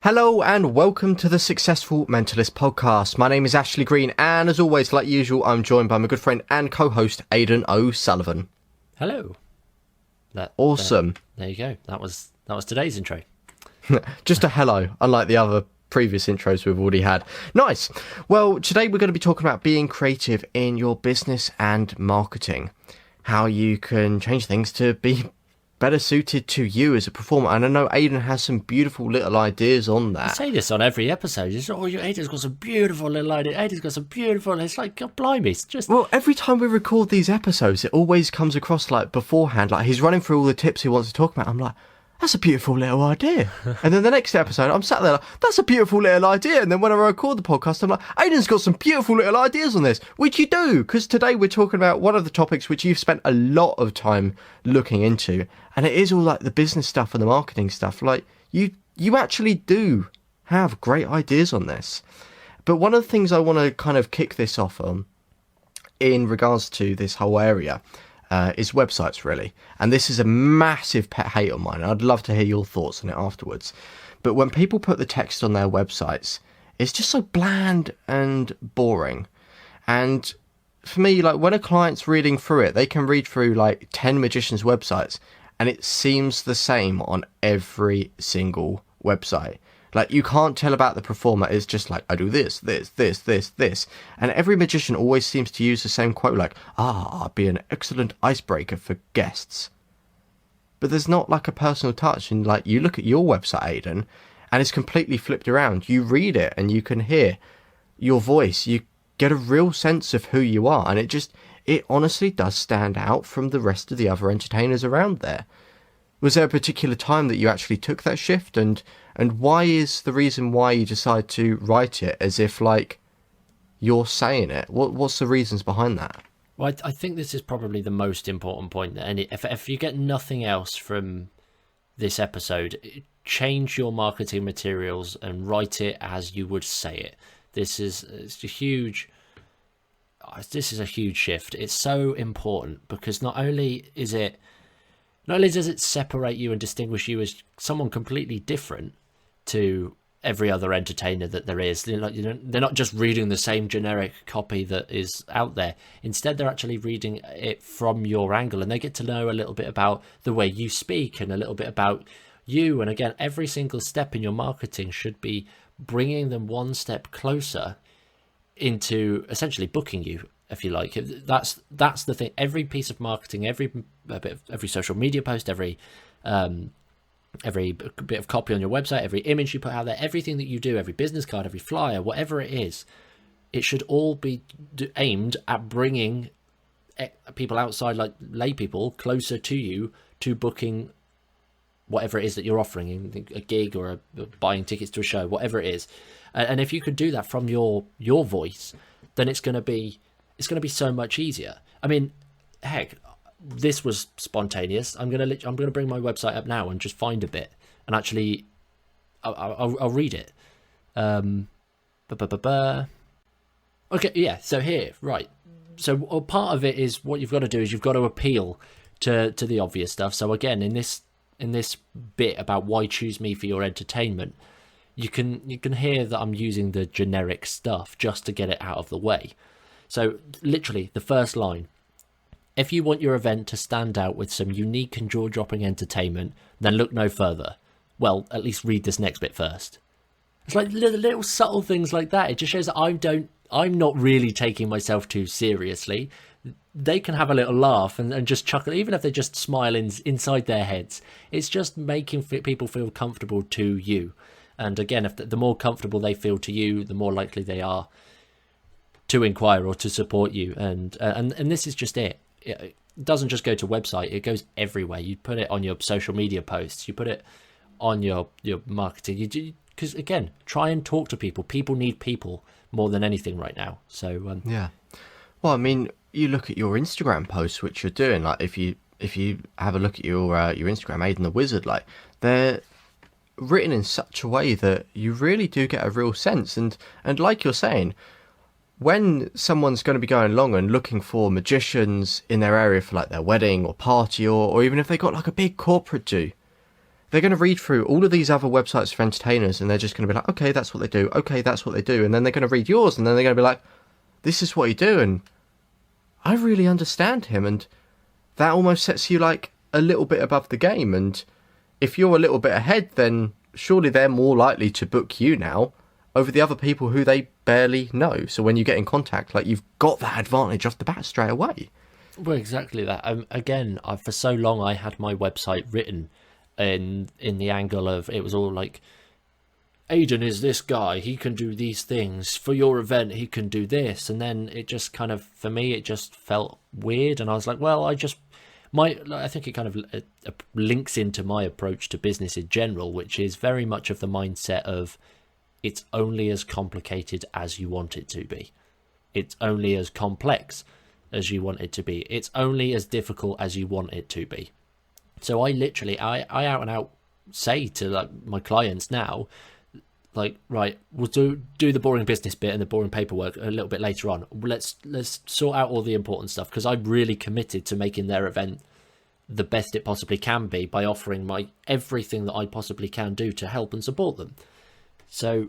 Hello and welcome to the Successful Mentalist podcast. My name is Ashley Green and as always, like usual, I'm joined by my good friend and co-host Aidan O'Sullivan. Hello. Awesome. There you go. That was today's intro. Just a hello, unlike the other previous intros we've already had. Nice. Well, today we're going to be talking about being creative in your business and marketing. How you can change things to be better suited to you as a performer. And I know Aidan has some beautiful little ideas on that. I say this on every episode. It's, Aidan's got some beautiful little ideas. Aidan's got some beautiful... It's like, God blimey, it's just... Well, every time we record these episodes, it always comes across like beforehand, like he's running through all the tips he wants to talk about. I'm like, that's a beautiful little idea. And then the next episode, I'm sat there like, that's a beautiful little idea. And then when I record the podcast, I'm like, Aidan's got some beautiful little ideas on this, which you do. Because today we're talking about one of the topics which you've spent a lot of time looking into. And it is all like the business stuff and the marketing stuff. Like you actually do have great ideas on this. But one of the things I want to kind of kick this off on in regards to this whole area is websites, really. And this is a massive pet hate of mine. I'd love to hear your thoughts on it afterwards. But when people put the text on their websites, it's just so bland and boring. And for me, like when a client's reading through it, they can read through like 10 magicians' websites and it seems the same on every single website. Like, you can't tell about the performer. It's just like, I do this. And every magician always seems to use the same quote, like, I'd be an excellent icebreaker for guests. But there's not like a personal touch. And like, you look at your website, Aidan, and it's completely flipped around. You read it and you can hear your voice. You get a real sense of who you are. And it honestly does stand out from the rest of the other entertainers around there. Was there a particular time that you actually took that shift? And why is the reason why you decide to write it as if like you're saying it? What's the reasons behind that? Well, I think this is probably the most important point. And if you get nothing else from this episode, change your marketing materials and write it as you would say it. This is a huge shift. It's so important because not only does it separate you and distinguish you as someone completely different to every other entertainer that there is. They're not just reading the same generic copy that is out there. Instead, they're actually reading it from your angle, and they get to know a little bit about the way you speak and a little bit about you. And again, every single step in your marketing should be bringing them one step closer into essentially booking you, if you like. That's the thing. Every piece of marketing, every social media post, every bit of copy on your website, every image you put out there, everything that you do, every business card, every flyer, whatever it is, it should all be aimed at bringing people outside, like lay people, closer to you to booking whatever it is that you're offering, a gig or buying tickets to a show, whatever it is. And if you could do that from your voice, then it's going to be so much easier. I mean, heck, this was spontaneous. I'm gonna bring my website up now and just find a bit, and actually, I'll read it. Okay, yeah. So here, right. So part of it is what you've got to do is you've got to appeal to the obvious stuff. So again, in this bit about why choose me for your entertainment, you can hear that I'm using the generic stuff just to get it out of the way. So literally the first line, if you want your event to stand out with some unique and jaw-dropping entertainment, then look no further. Well, at least read this next bit first. It's like little subtle things like that. It just shows that I'm not really taking myself too seriously. They can have a little laugh and just chuckle, even if they just smile inside their heads. It's just making people feel comfortable to you. And again, if the more comfortable they feel to you, the more likely they are to inquire or to support you. And this is just it. It doesn't just go to website, it goes everywhere. You put it on your social media posts, you put it on your marketing, because again, try and talk to people. People need people more than anything right now. So yeah, well, I mean, you look at your Instagram posts, which you're doing, like if you have a look at your Instagram, Aidan the Wizard, like they're written in such a way that you really do get a real sense. And like you're saying, when someone's going to be going along and looking for magicians in their area for like their wedding or party, or even if they got like a big corporate do, they're going to read through all of these other websites for entertainers, and they're just going to be like, okay, that's what they do. Okay, that's what they do. And then they're going to read yours, and then they're going to be like, this is what you do. And I really understand him. And that almost sets you like a little bit above the game. And if you're a little bit ahead, then surely they're more likely to book you now over the other people who they barely know. So when you get in contact, like, you've got that advantage off the bat straight away. Well, exactly that. Again, for so long I had my website written in the angle of, it was all like, Aidan is this guy, he can do these things for your event, he can do this. And then it just kind of, for me, it just felt weird, and I was like, well, I think it kind of links into my approach to business in general, which is very much of the mindset of, it's only as complicated as you want it to be, it's only as complex as you want it to be, it's only as difficult as you want it to be. So I literally, I out and out say to like my clients now, like, right, we'll do the boring business bit and the boring paperwork a little bit later on. Let's sort out all the important stuff, because I'm really committed to making their event the best it possibly can be by offering my everything that I possibly can do to help and support them. So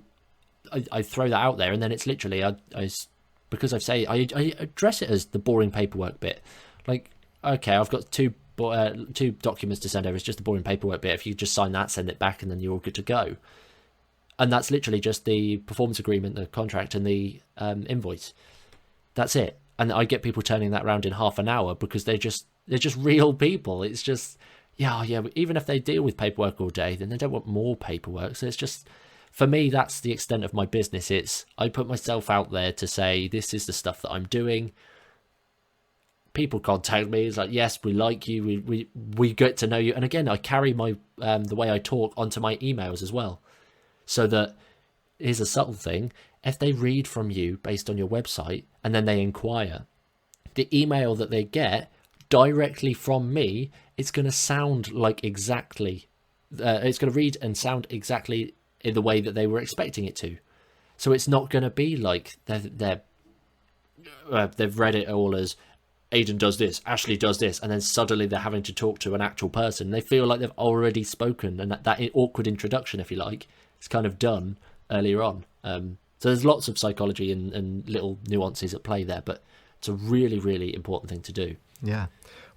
I throw that out there, and then it's literally, because I address it as the boring paperwork bit. Like, okay, I've got two documents to send over. It's just the boring paperwork bit. If you just sign that, send it back, and then you're all good to go. And that's literally just the performance agreement, the contract, and the invoice. That's it. And I get people turning that around in half an hour, because they're just real people. It's just, yeah. Even if they deal with paperwork all day, then they don't want more paperwork. So it's just, for me, that's the extent of my business. It's, I put myself out there to say, this is the stuff that I'm doing. People contact me. It's like, yes, we like you. We get to know you. And again, I carry my the way I talk onto my emails as well. So that, here's a subtle thing, if they read from you based on your website and then they inquire, the email that they get directly from me, it's going to sound like exactly, it's going to read and sound exactly in the way that they were expecting it to. So it's not going to be like they've read it all as, Aidan does this, Ashley does this, and then suddenly they're having to talk to an actual person. They feel like they've already spoken, and that awkward introduction, if you like, is kind of done earlier on. So there's lots of psychology and little nuances at play there, but it's a really, really important thing to do. Yeah.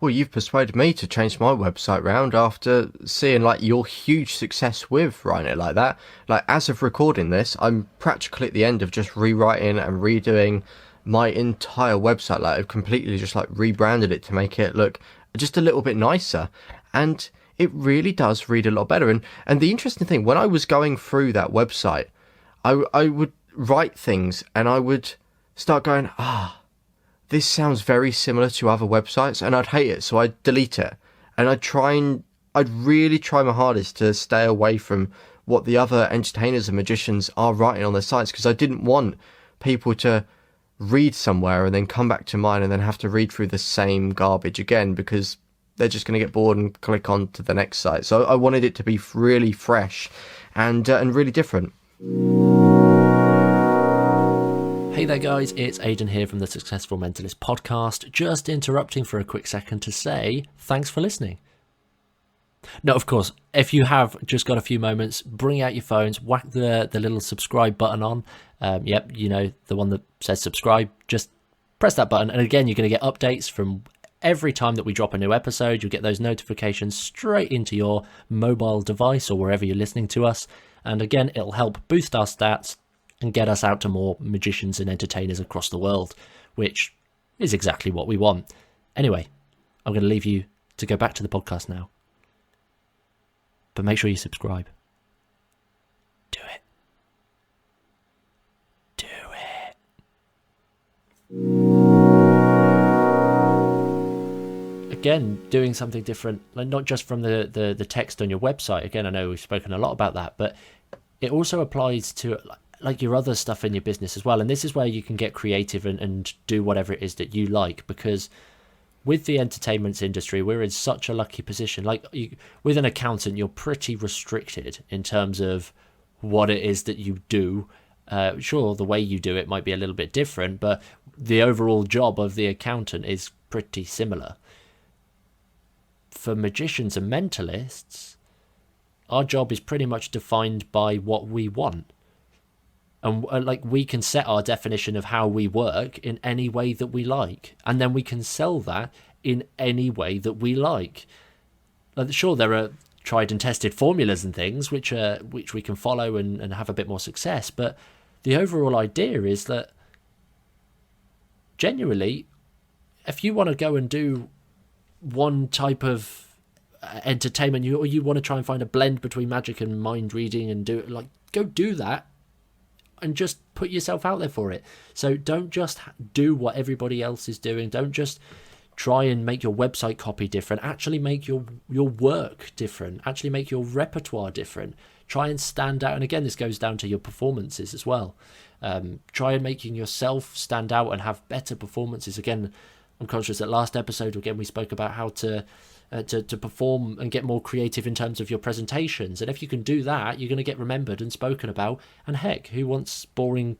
Well, you've persuaded me to change my website round after seeing like your huge success with writing it like that. Like, as of recording this, I'm practically at the end of just rewriting and redoing my entire website. Like, I've completely just like rebranded it to make it look just a little bit nicer, and it really does read a lot better. And the interesting thing, when I was going through that website, I would write things and I would start going, this sounds very similar to other websites, and I'd hate it, so I'd delete it. And I'd really try my hardest to stay away from what the other entertainers and magicians are writing on their sites, because I didn't want people to read somewhere and then come back to mine and then have to read through the same garbage again, because they're just going to get bored and click on to the next site. So I wanted it to be really fresh and really different. Hey there guys, it's Aidan here from the Successful Mentalist podcast, just interrupting for a quick second to say thanks for listening. No, of course, if you have just got a few moments, bring out your phones, whack the little subscribe button on. Yep, you know, the one that says subscribe, just press that button. And again, you're going to get updates from every time that we drop a new episode. You'll get those notifications straight into your mobile device or wherever you're listening to us. And again, it'll help boost our stats and get us out to more magicians and entertainers across the world, which is exactly what we want. Anyway, I'm going to leave you to go back to the podcast now. But make sure you subscribe. Do it. Do it. Again, doing something different, like not just from the text on your website. Again, I know we've spoken a lot about that, but it also applies to like your other stuff in your business as well. And this is where you can get creative and do whatever it is that you like, because with the entertainment industry, we're in such a lucky position. Like with an accountant, you're pretty restricted in terms of what it is that you do. Sure, the way you do it might be a little bit different, but the overall job of the accountant is pretty similar. For magicians and mentalists, Our job is pretty much defined by what we want. And like, we can set our definition of how we work in any way that we like. And then we can sell that in any way that we like. Like, sure, there are tried and tested formulas and things which we can follow and have a bit more success. But the overall idea is that genuinely, if you want to go and do one type of entertainment, or you want to try and find a blend between magic and mind reading and do it, like, go do that and just put yourself out there for it. So don't just do what everybody else is doing. Don't just try and make your website copy different. Actually make your work different. Actually make your repertoire different. Try and stand out. And again, this goes down to your performances as well. Try and making yourself stand out and have better performances. Again, I'm conscious that last episode, again, we spoke about how to perform and get more creative in terms of your presentations. And if you can do that, you're going to get remembered and spoken about. And heck, who wants boring,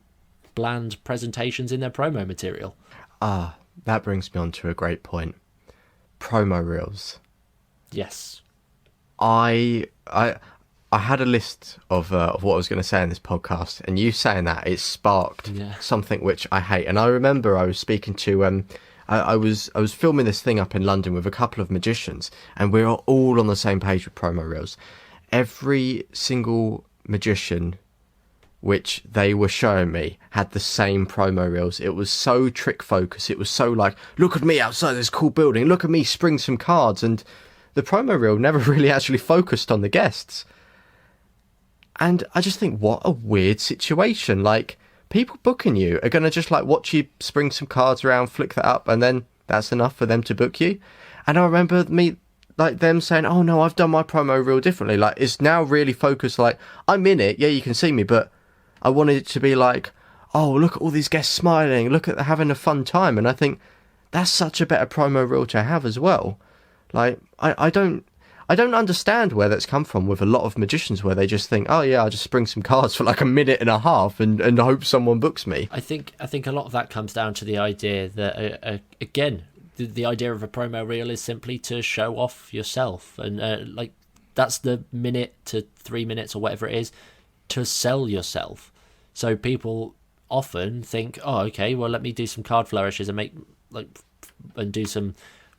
bland presentations in their promo material? That brings me on to a great point. Promo reels. Yes. I had a list of what I was going to say in this podcast, and you saying that, it sparked something which I hate. And I remember I was speaking to I was filming this thing up in London with a couple of magicians, and we were all on the same page with promo reels. Every single magician which they were showing me had the same promo reels. It was so trick focused. It was so like, look at me outside this cool building, look at me spring some cards. And the promo reel never really actually focused on the guests. And I just think, what a weird situation. Like, people booking you are going to just like watch you spring some cards around, flick that up, and then that's enough for them to book you. And I remember them saying, oh no, I've done my promo reel differently. Like, it's now really focused, like, I'm in it, yeah, you can see me, but I wanted it to be like, oh, look at all these guests smiling, look at having a fun time. And I think that's such a better promo reel to have as well. Like, I don't understand where that's come from with a lot of magicians, where they just think, oh yeah, I'll just spring some cards for like a minute and a half and hope someone books me. I think a lot of that comes down to the idea that, again, the idea of a promo reel is simply to show off yourself. And like, that's the minute to 3 minutes or whatever it is, to sell yourself. So people often think, oh, okay, well, let me do some card flourishes and do some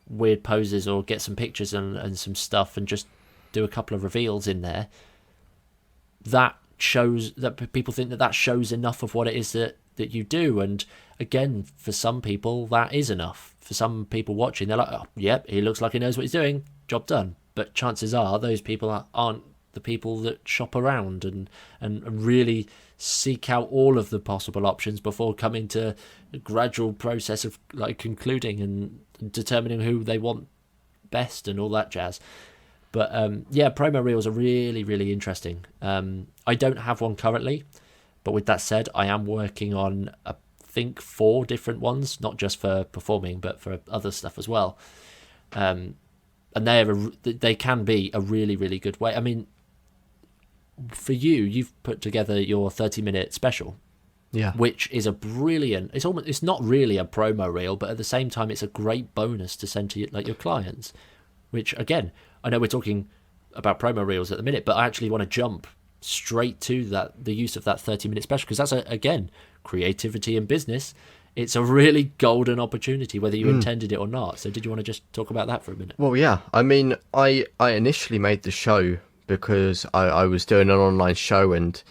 weird poses or get some pictures and some stuff and just do a couple of reveals in there. That shows that people think that shows enough of what it is that you do. And again, for some people, that is enough. For some people watching, they're like, oh, yep, he looks like he knows what he's doing, job done. But chances are those people aren't the people that shop around and really seek out all of the possible options before coming to a gradual process of like concluding and determining who they want best and all that jazz. But promo reels are really, really interesting. I don't have one currently, but with that said, I am working on I think 4 different ones, not just for performing but for other stuff as well. And they can be a really, really good way. I mean, for you've put together your 30-minute special, which is a brilliant. It's not really a promo reel, but at the same time, it's a great bonus to send to your clients. Which, again, I know we're talking about promo reels at the minute, but I actually want to jump straight to the use of that 30-minute special, because that's again, creativity in business. It's a really golden opportunity, whether you intended it or not. So, did you want to just talk about that for a minute? Well, yeah. I mean, I initially made the show because I was doing an online show, and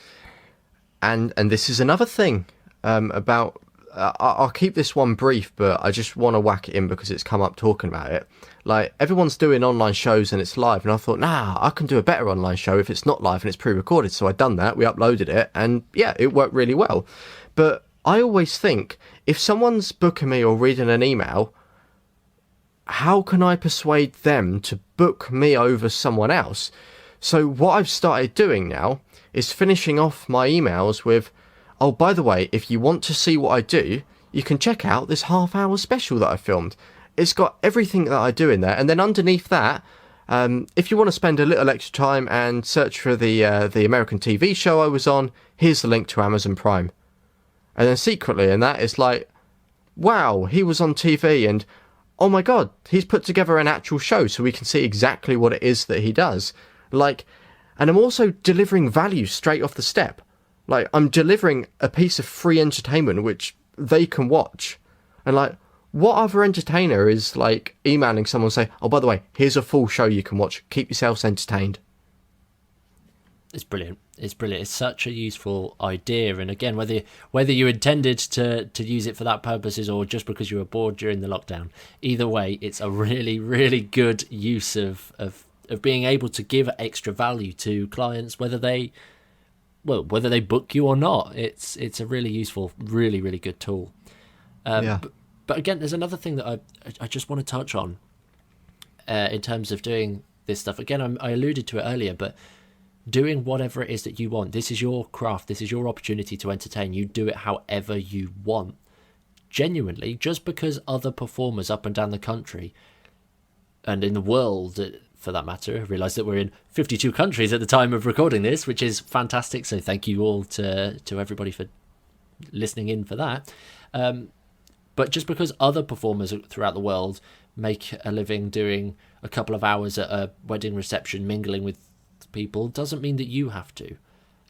this is another thing about. I'll keep this one brief, but I just want to whack it in because it's come up talking about it. Like, everyone's doing online shows and it's live, and I thought, I can do a better online show if it's not live and it's pre-recorded. So I'd done that, we uploaded it, and yeah, it worked really well. But I always think, if someone's booking me or reading an email, how can I persuade them to book me over someone else? So what I've started doing now is finishing off my emails with, oh, by the way, if you want to see what I do, you can check out this half-hour special that I filmed. It's got everything that I do in there. And then underneath that, if you want to spend a little extra time and search for the American TV show I was on, here's the link to Amazon Prime. And then secretly in that, it's like, wow, he was on TV, and oh my God, he's put together an actual show so we can see exactly what it is that he does. Like, And I'm also delivering value straight off the step. Like, I'm delivering a piece of free entertainment which they can watch. And like, what other entertainer is like emailing someone say, oh, by the way, here's a full show you can watch. Keep yourselves entertained. It's brilliant. It's brilliant. It's such a useful idea. And again, whether you intended to use it for that purposes or just because you were bored during the lockdown, either way, it's a really, really good use of being able to give extra value to clients, whether they book you or not. It's a really useful, really, really good tool. But again, there's another thing that I just want to touch on in terms of doing this stuff. Again, I alluded to it earlier, but doing whatever it is that you want. This is your craft. This is your opportunity to entertain. You do it however you want. Genuinely, just because other performers up and down the country and in the world, for that matter, I realise that we're in 52 countries at the time of recording this, which is fantastic. So thank you all to everybody for listening in for that. But just because other performers throughout the world make a living doing a couple of hours at a wedding reception, mingling with people, doesn't mean that you have to.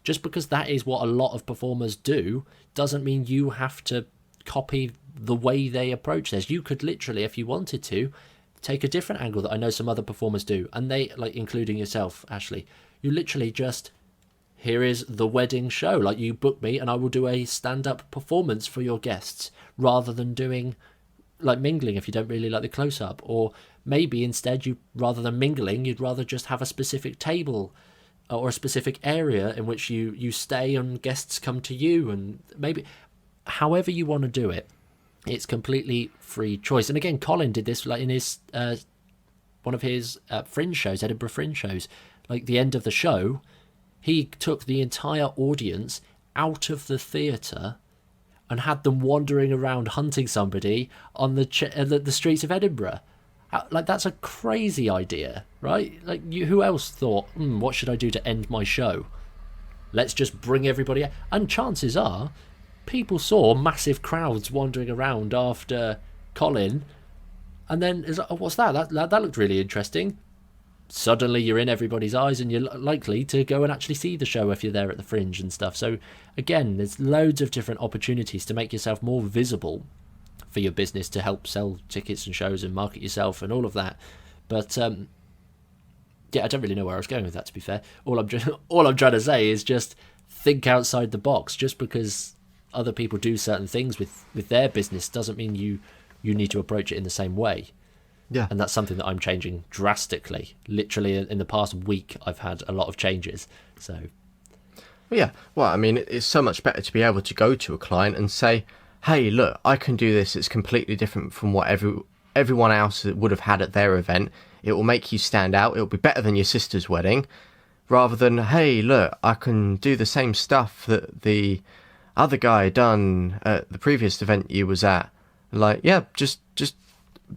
Just because that is what a lot of performers do doesn't mean you have to copy the way they approach this. You could literally, if you wanted to, take a different angle that I know some other performers do, and they, like, including yourself, Ashley, you literally just, here is the wedding show, like, you book me and I will do a stand-up performance for your guests, rather than doing like mingling if you don't really like the close-up. Or maybe instead, you, rather than mingling, you'd rather just have a specific table or a specific area in which you stay and guests come to you. And maybe however you want to do it, it's completely free choice. And again, Colin did this like in his one of his fringe shows, Edinburgh Fringe shows. Like, the end of the show, he took the entire audience out of the theatre and had them wandering around hunting somebody on the streets of Edinburgh. Like, that's a crazy idea, right? Like, who else thought, what should I do to end my show? Let's just bring everybody out. And chances are, people saw massive crowds wandering around after Colin, and then it's like, oh, what's that? That looked really interesting. Suddenly you're in everybody's eyes and you're likely to go and actually see the show if you're there at the Fringe and stuff. So again, there's loads of different opportunities to make yourself more visible for your business, to help sell tickets and shows and market yourself and all of that. But yeah, I don't really know where I was going with that, to be fair. All I'm trying to say is just think outside the box. Just because other people do certain things with their business doesn't mean you need to approach it in the same way. Yeah. And that's something that I'm changing drastically. Literally, in the past week, I've had a lot of changes. So, yeah. Well, I mean, it's so much better to be able to go to a client and say, hey, look, I can do this. It's completely different from what everyone else would have had at their event. It will make you stand out. It will be better than your sister's wedding. Rather than, hey, look, I can do the same stuff that the other guy done at the previous event you was at. Like, yeah, just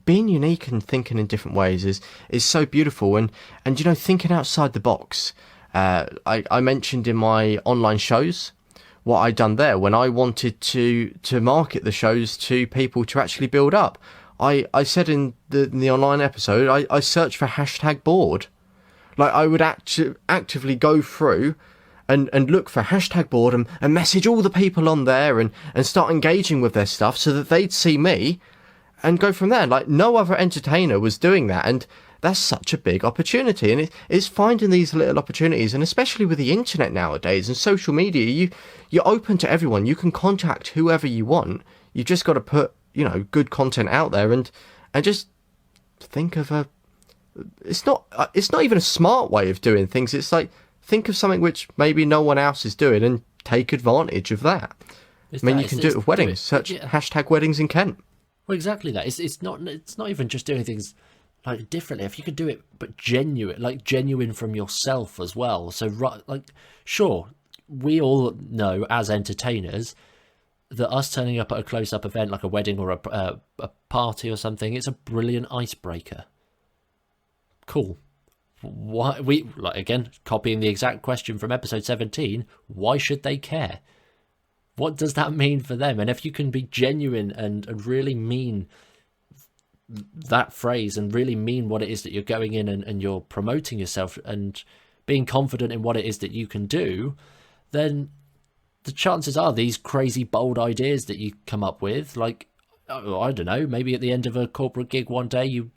being unique and thinking in different ways is so beautiful. And you know, thinking outside the box. I mentioned in my online shows what I'd done there when I wanted to market the shows to people to actually build up. I said in the online episode, I searched for hashtag board. Like, I would actively go through and look for hashtag board and message all the people on there and start engaging with their stuff so that they'd see me and go from there. Like, no other entertainer was doing that, and that's such a big opportunity. And it's finding these little opportunities, and especially with the internet nowadays and social media, you're open to everyone. You can contact whoever you want. You've just got to put, you know, good content out there and just think of it's not even a smart way of doing things. It's like, think of something which maybe no one else is doing and take advantage of that. You can do it with weddings. Search hashtag weddings in Kent. Well, exactly that. It's not even just doing things like differently. If you could do it, but genuine from yourself as well. So, like, sure, we all know as entertainers that us turning up at a close-up event like a wedding or a party or something, it's a brilliant icebreaker. Cool. Why again, copying the exact question from episode 17? Why should they care? What does that mean for them? And if you can be genuine and really mean that phrase and really mean what it is that you're going in and you're promoting yourself and being confident in what it is that you can do, then the chances are these crazy bold ideas that you come up with, like, oh, I don't know, maybe at the end of a corporate gig one day you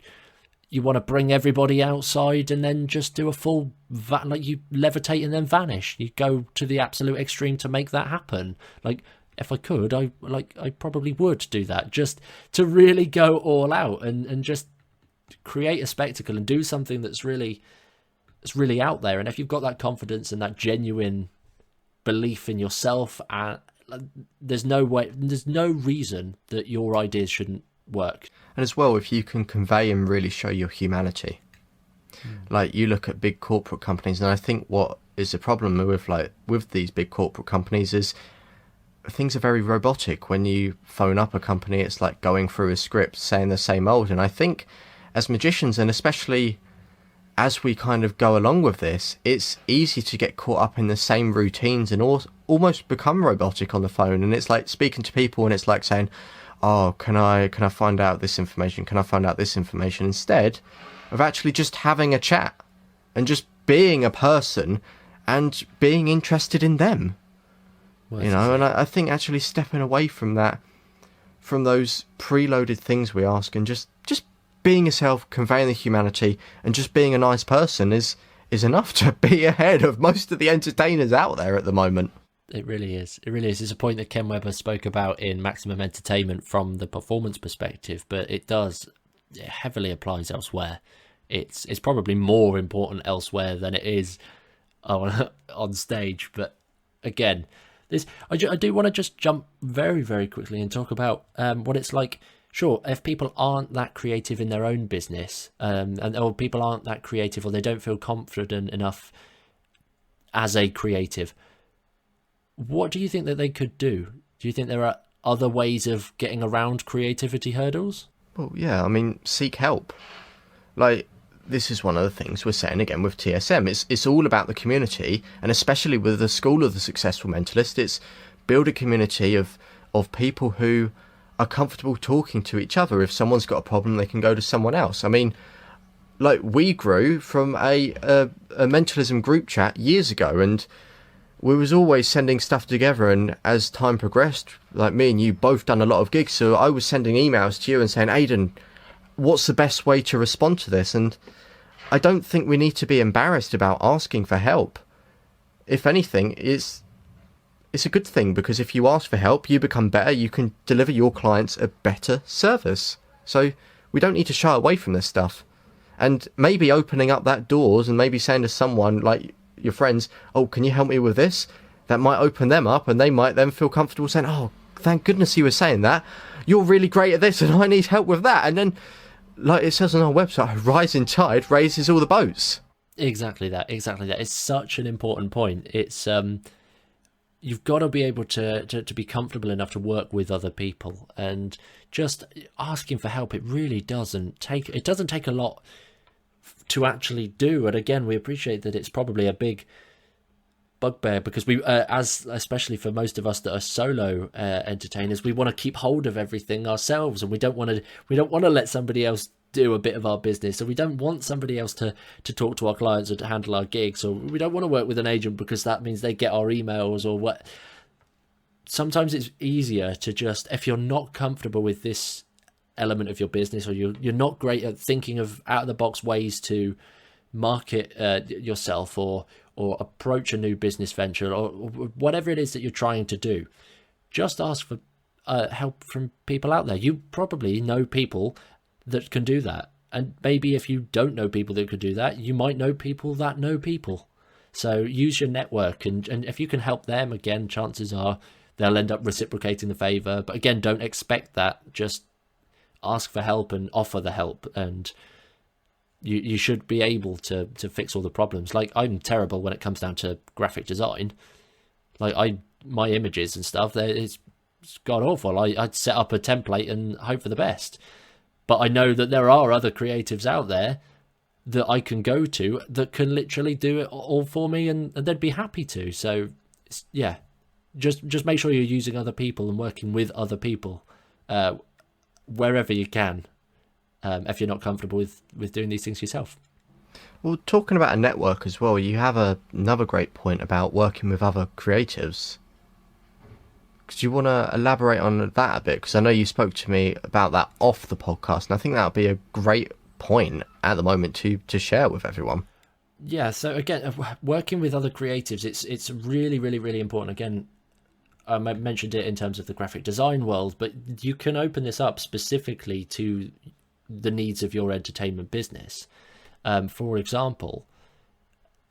want to bring everybody outside and then just do a full like you levitate and then vanish. You go to the absolute extreme to make that happen. Like, if I could, I probably would do that, just to really go all out and just create a spectacle and do something that's really out there. And if you've got that confidence and that genuine belief in yourself, there's no reason that your ideas shouldn't work. And as well, if you can convey and really show your humanity, like you look at big corporate companies, and I think what is the problem with these big corporate companies is things are very robotic. When you phone up a company, it's like going through a script, saying the same old. And I think as magicians, and especially as we kind of go along with this, it's easy to get caught up in the same routines and almost become robotic on the phone. And it's like speaking to people and it's like saying, oh, can I find out this information? Can I find out this information? Instead of actually just having a chat and just being a person and being interested in them. Well, and I think actually stepping away from that, from those preloaded things we ask, and just being yourself, conveying the humanity, and just being a nice person is enough to be ahead of most of the entertainers out there at the moment. It really is. It really is. It's a point that Ken Webber spoke about in Maximum Entertainment from the performance perspective, but it heavily applies elsewhere. It's probably more important elsewhere than it is on stage. But again, I do want to just jump very, very quickly and talk about what it's like. Sure, if people aren't that creative in their own business, or people aren't that creative, or they don't feel confident enough as a creative, what do you think that they could do? Do you think there are other ways of getting around creativity hurdles? Well, yeah, I mean, seek help. Like, this is one of the things we're saying again with TSM. It's all about the community, and especially with the School of the Successful Mentalist, it's build a community of people who are comfortable talking to each other. If someone's got a problem, they can go to someone else. I mean, like, we grew from a mentalism group chat years ago, and we was always sending stuff together, and as time progressed, like me and you both done a lot of gigs, so I was sending emails to you and saying, Aidan, what's the best way to respond to this? And I don't think we need to be embarrassed about asking for help. If anything, it's a good thing, because if you ask for help, you become better, you can deliver your clients a better service. So we don't need to shy away from this stuff. And maybe opening up that doors and maybe saying to someone like your friends, oh, can you help me with this? That might open them up, and they might then feel comfortable saying, oh, thank goodness you were saying that. You're really great at this and I need help with that. And then, like it says on our website, a rising tide raises all the boats. Exactly that. It's such an important point. It's you've got to be able to be comfortable enough to work with other people, and just asking for help, it doesn't take a lot to actually do. And again, we appreciate that it's probably a big bugbear, because we especially for most of us that are solo entertainers, we want to keep hold of everything ourselves, and we don't want to let somebody else do a bit of our business, so we don't want somebody else to talk to our clients or to handle our gigs, or we don't want to work with an agent because that means they get our emails or what. Sometimes it's easier to just, if you're not comfortable with this element of your business, or you're not great at thinking of out of the box ways to market yourself or approach a new business venture, or whatever it is that you're trying to do, just ask for help from people out there. You probably know people that can do that, and maybe if you don't know people that could do that, you might know people that know people. So use your network, and if you can help them, again, chances are they'll end up reciprocating the favor. But again, don't expect that. Just ask for help and offer the help, and you should be able to fix all the problems. Like, I'm terrible when it comes down to graphic design. Like, my images and stuff, it's god awful. I'd set up a template and hope for the best. But I know that there are other creatives out there that I can go to that can literally do it all for me, and they'd be happy to. So yeah, just make sure you're using other people and working with other people wherever you can, if you're not comfortable with doing these things yourself. Well, talking about a network as well, you have another great point about working with other creatives. Do you want to elaborate on that a bit? Because I know you spoke to me about that off the podcast, and I think that would be a great point at the moment to share with everyone. Yeah, so again, working with other creatives, it's really, really, really important. Again, I mentioned it in terms of the graphic design world, but you can open this up specifically to the needs of your entertainment business. For example,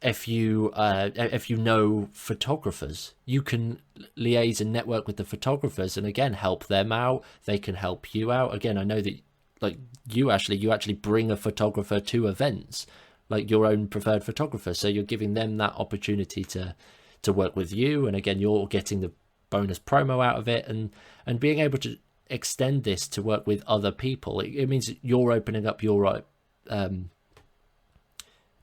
if you know photographers, you can liaise and network with the photographers, and again help them out. They can help you out. Again, I know that like you actually bring a photographer to events, like your own preferred photographer. So you're giving them that opportunity to work with you, and again you're getting the bonus promo out of it, and being able to extend this to work with other people. It means you're opening up your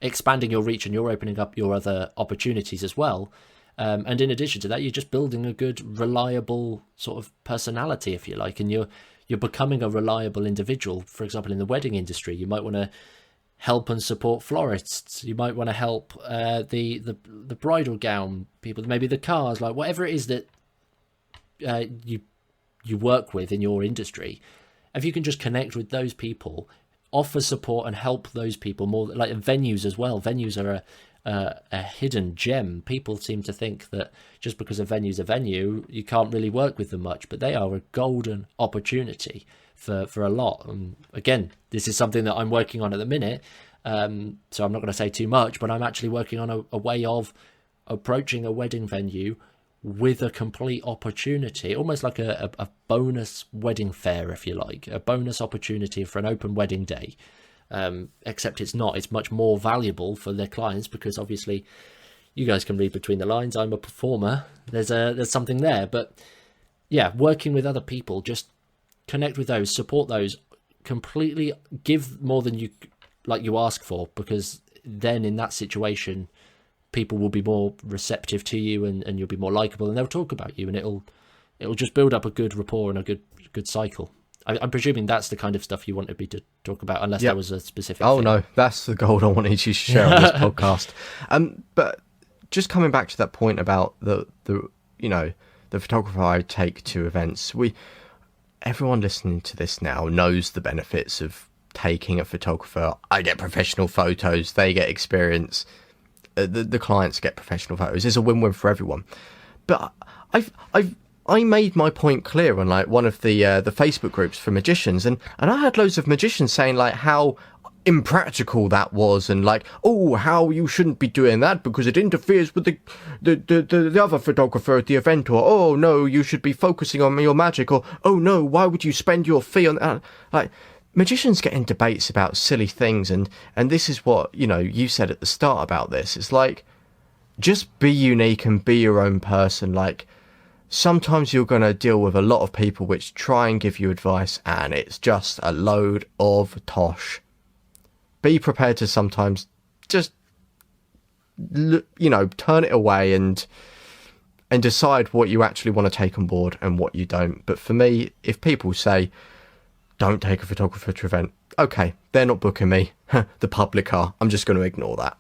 expanding your reach, and you're opening up your other opportunities as well. And in addition to that, you're just building a good, reliable sort of personality, if you like, and you're becoming a reliable individual. For example, in the wedding industry, you might want to help and support florists. You might want to help the bridal gown people, maybe the cars, like whatever it is that you work with in your industry. If you can just connect with those people, offer support and help those people more, like venues as well. Venues are a hidden gem. People seem to think that just because a venue's a venue, you can't really work with them much, but they are a golden opportunity for a lot. And again, this is something that I'm working on at the minute, so I'm not going to say too much, but I'm actually working on a way of approaching a wedding venue with a complete opportunity, almost like a bonus wedding fair, if you like, a bonus opportunity for an open wedding day. Except it's not. It's much more valuable for their clients, because obviously you guys can read between the lines. I'm a performer. There's something there. But yeah, working with other people, just connect with those, support those, completely give more than you ask for, because then in that situation people will be more receptive to you, and you'll be more likable, and they'll talk about you, and it'll just build up a good rapport and a good cycle. I'm presuming that's the kind of stuff you wanted me to talk about, unless there was a specific thing. No, that's the gold I wanted you to share on this podcast. But just coming back to that point about the photographer I take to events, everyone listening to this now knows the benefits of taking a photographer. I get professional photos, they get experience, the clients get professional photos. It's a win-win for everyone. But I made my point clear on like one of the Facebook groups for magicians, and I had loads of magicians saying like how impractical that was, and like, oh, how you shouldn't be doing that because it interferes with the other photographer at the event, or oh no, you should be focusing on your magic, or oh no, why would you spend your fee on that? Like, magicians get in debates about silly things, and this is what you said at the start about this. It's like, just be unique and be your own person. Like, sometimes you're going to deal with a lot of people which try and give you advice, and it's just a load of tosh. Be prepared to sometimes just turn it away and decide what you actually want to take on board and what you don't. But for me, if people say don't take a photographer to event, okay, they're not booking me. The public are. I'm just going to ignore that.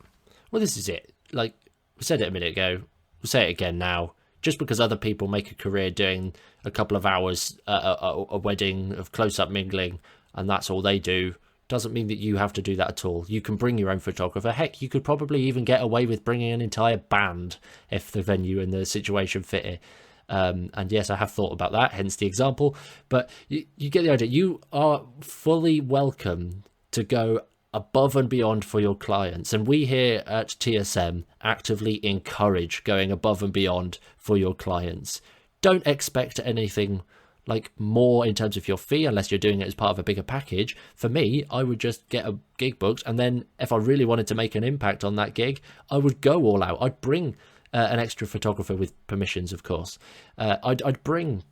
Well, this is it. Like we said it a minute ago, we'll say it again now. Just because other people make a career doing a couple of hours a wedding of close-up mingling, and that's all they do, doesn't mean that you have to do that at all. You can bring your own photographer. Heck, you could probably even get away with bringing an entire band if the venue and the situation fit it. And yes, I have thought about that, hence the example. But you get the idea. You are fully welcome to go above and beyond for your clients, and we here at TSM actively encourage going above and beyond for your clients. Don't expect anything like more in terms of your fee unless you're doing it as part of a bigger package. For me, I would just get a gig booked, and then if I really wanted to make an impact on that gig, I would go all out. I'd bring an extra photographer with permissions, of course. I'd bring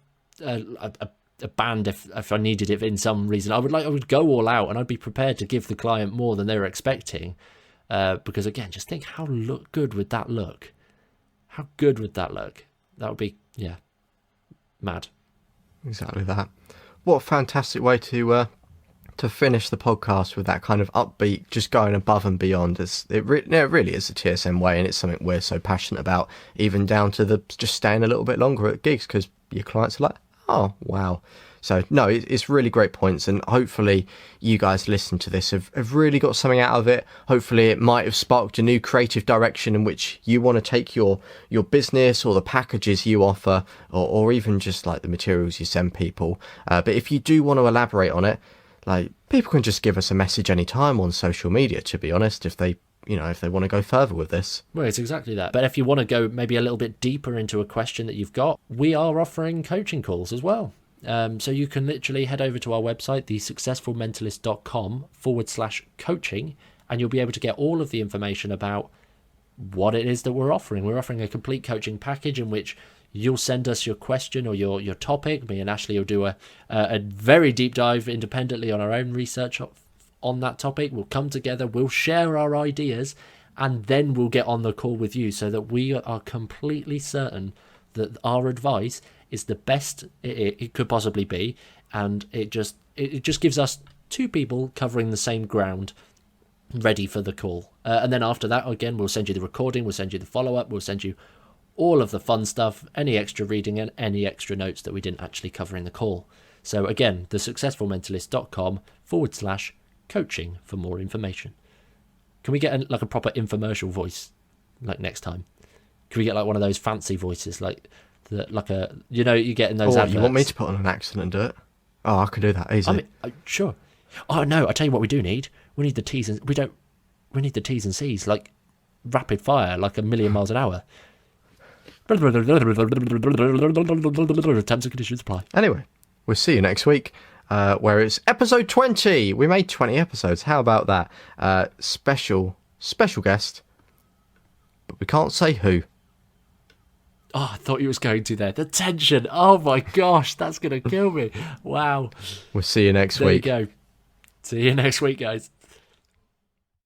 a band if I needed it in some reason. I would go all out, and I'd be prepared to give the client more than they were expecting, because again, just think how good would that look. How good would that look? That would be mad. Exactly that. What a fantastic way to to finish the podcast with that kind of upbeat, just going above and beyond. It really is the TSM way, and it's something we're so passionate about, even down to the just staying a little bit longer at gigs because your clients are like, oh, wow. So, no, it's really great points, and hopefully you guys listen to this have really got something out of it. Hopefully it might have sparked a new creative direction in which you want to take your business or the packages you offer, or even just like the materials you send people. But if you do want to elaborate on it, like, people can just give us a message anytime on social media, to be honest, if they want to go further with this. Well, it's exactly that. But if you want to go maybe a little bit deeper into a question that you've got, we are offering coaching calls as well. So you can literally head over to our website, thesuccessfulmentalist.com/coaching, and you'll be able to get all of the information about what it is that we're offering. We're offering a complete coaching package in which you'll send us your question or your topic. Me and Ashley will do a very deep dive independently on our own research on that topic. We'll come together, we'll share our ideas, and then we'll get on the call with you so that we are completely certain that our advice is the best it could possibly be, and it just gives us two people covering the same ground ready for the call. And then after that, again, we'll send you the recording, we'll send you the follow-up, we'll send you all of the fun stuff, any extra reading and any extra notes that we didn't actually cover in the call. So again, thesuccessfulmentalist.com/coaching for more information. Can we get a proper infomercial voice like next time? Can we get like one of those fancy voices like you get in those adverts? You want me to put on an accent and do it? Oh, I can do that easily. Sure. Oh no, I tell you what we do need. We need the T's and we need the T's and C's, like rapid fire, like 1,000,000 miles an hour. Terms and conditions apply. Anyway, we'll see you next week, where it's episode 20. We made 20 episodes. How about that? Special guest, but we can't say who. Oh, I thought you was going to there. The tension. Oh my gosh, that's going to kill me. Wow. We'll see you next week. There you go. See you next week, guys.